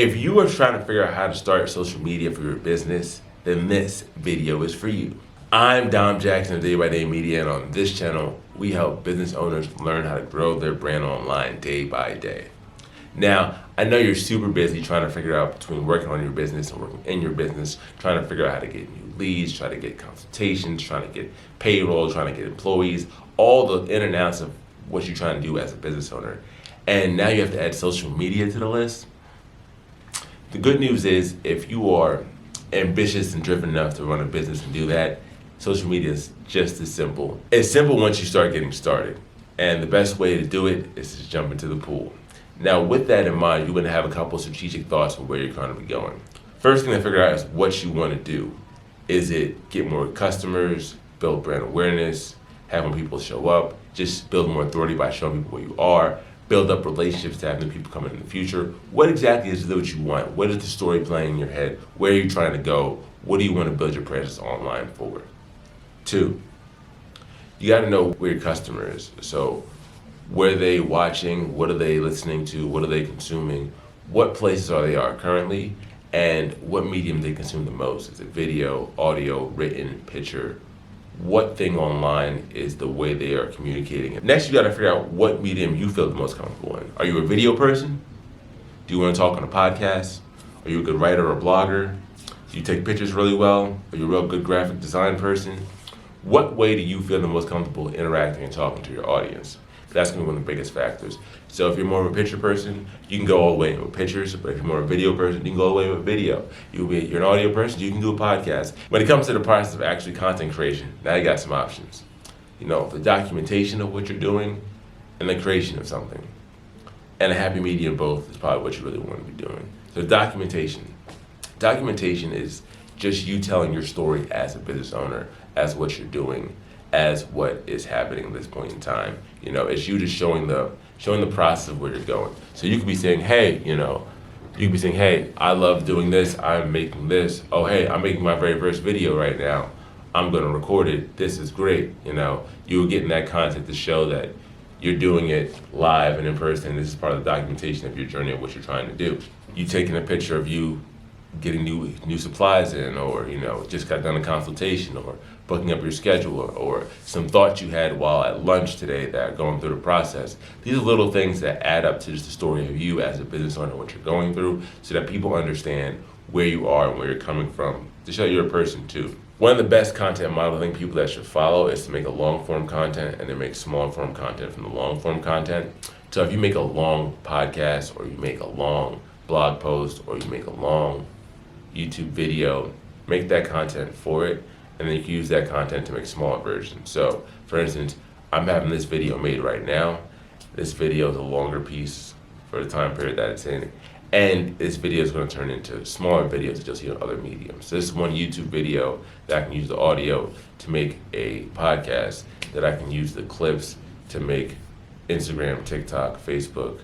If you are trying to figure out how to start social media for your business, then this video is for you. I'm Dom Jackson of Day by Day Media, and on this channel, we help business owners learn how to grow their brand online day by day. Now, I know you're super busy trying to figure out between working on your business and working in your business, trying to figure out how to get new leads, trying to get consultations, trying to get payroll, trying to get employees, all the in and outs of what you're trying to do as a business owner. And now you have to add social media to the list. The good news is, if you are ambitious and driven enough to run a business and do that, social media is just as simple. It's simple once you start getting started. And the best way to do it is to jump into the pool. Now, with that in mind, you're gonna have a couple strategic thoughts on where you're trying to be going. First thing to figure out is what you wanna do. Is it get more customers, build brand awareness, have more people show up, just build more authority by showing people where you are, build up relationships to have new people come in the future? What exactly is it that you want? What is the story playing in your head? Where are you trying to go? What do you want to build your presence online for? 2, you got to know where your customer is. So where are they watching? What are they listening to? What are they consuming? What places are they currently? And what medium they consume the most? Is it video, audio, written, picture? What thing online is the way they are communicating? Next, you got to figure out what medium you feel the most comfortable in. Are you a video person? Do you want to talk on a podcast? Are you a good writer or blogger? Do you take pictures really well? Are you a real good graphic design person? What way do you feel the most comfortable interacting and talking to your audience? That's going to be one of the biggest factors. So if you're more of a picture person, you can go all the way with pictures. But if you're more of a video person, you can go all the way with video. You're an audio person, you can do a podcast. When it comes to the process of actually content creation, now you got some options. You know, the documentation of what you're doing and the creation of something. And a happy medium both is probably what you really want to be doing. So documentation. Documentation is just you telling your story as a business owner, as what you're doing, as what is happening at this point in time. You know, it's you just showing the process of where you're going. So you could be saying, hey, I love doing this, I'm making this. Oh, hey, I'm making my very first video right now. I'm gonna record it, this is great. You know, you're getting that content to show that you're doing it live and in person. This is part of the documentation of your journey of what you're trying to do. You taking a picture of you getting new supplies in, or just got done a consultation, or booking up your schedule, or some thoughts you had while at lunch today that are going through the process. These are little things that add up to just the story of you as a business owner, what you're going through, so that people understand where you are and where you're coming from, to show you're a person too. One of the best content models I think people that should follow is to make a long form content and then make small form content from the long form content. So if you make a long podcast, or you make a long blog post, or you make a long YouTube video, make that content for it, and then you can use that content to make smaller versions. So, for instance, I'm having this video made right now. This video is a longer piece for the time period that it's in, and this video is going to turn into smaller videos that you'll see on other mediums. So this is one YouTube video that I can use the audio to make a podcast, that I can use the clips to make Instagram, TikTok, Facebook,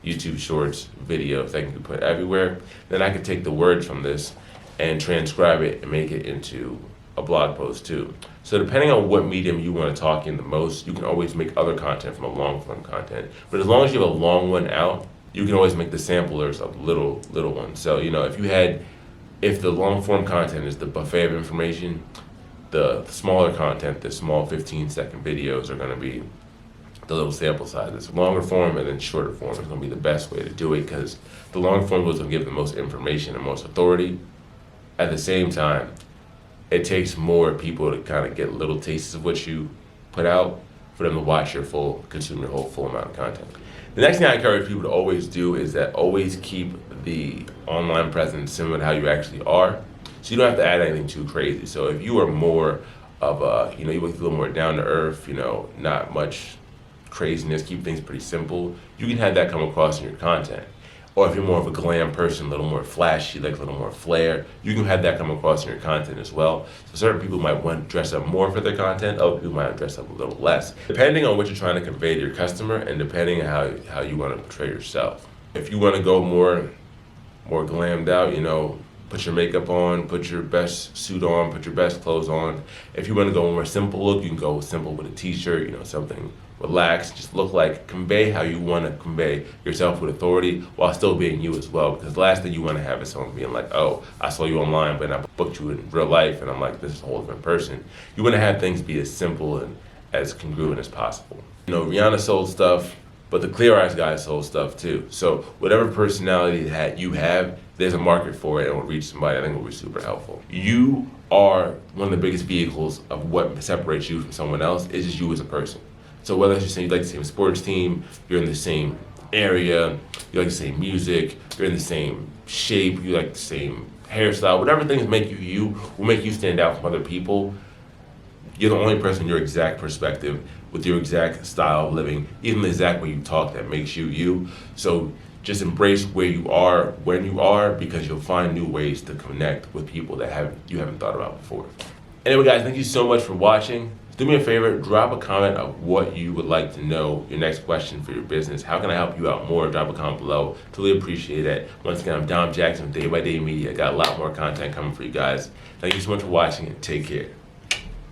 YouTube Shorts, videos that you can put everywhere. Then I could take the words from this and transcribe it and make it into a blog post too. So depending on what medium you want to talk in the most, you can always make other content from a long form content. But as long as you have a long one out, you can always make the samplers of little ones. So if the long form content is the buffet of information, the smaller content, the small 15-second videos are going to be the little sample sizes. Longer form and then shorter form is going to be the best way to do it, because the longer form is going to give the most information and most authority. At the same time, it takes more people to kind of get little tastes of what you put out for them to watch consume your whole full amount of content. The next thing I encourage people to always do is that always keep the online presence similar to how you actually are. So you don't have to add anything too crazy. So if you are more of you look a little more down to earth, not much craziness, keep things pretty simple, you can have that come across in your content. Or if you're more of a glam person, a little more flashy, like a little more flair, you can have that come across in your content as well. So certain people might want to dress up more for their content, other people might dress up a little less, depending on what you're trying to convey to your customer and depending on how you want to portray yourself. If you want to go more glammed out, put your makeup on, put your best suit on, put your best clothes on. If you want to go more simple look, you can go simple with a t-shirt, something relax, just look like, convey how you want to convey yourself with authority while still being you as well. Because the last thing you want to have is someone being like, oh, I saw you online, but I booked you in real life, and I'm like, this is a whole different person. You want to have things be as simple and as congruent as possible. You know, Rihanna sold stuff, but the Clear Eyes guy sold stuff too. So whatever personality that you have, there's a market for it, and will reach somebody. I think it will be super helpful. You are one of the biggest vehicles of what separates you from someone else. Is just you as a person. So whether it's you like the same sports team, you're in the same area, you like the same music, you're in the same shape, you like the same hairstyle, whatever things make you will make you stand out from other people. You're the only person in your exact perspective, with your exact style of living, even the exact way you talk, that makes you you. So just embrace where you are, when you are, because you'll find new ways to connect with people that you haven't thought about before. Anyway, guys, thank you so much for watching. Do me a favor, drop a comment of what you would like to know, your next question for your business. How can I help you out more? Drop a comment below. Totally appreciate it. Once again, I'm Dom Jackson with Day by Day Media. I got a lot more content coming for you guys. Thank you so much for watching, and take care.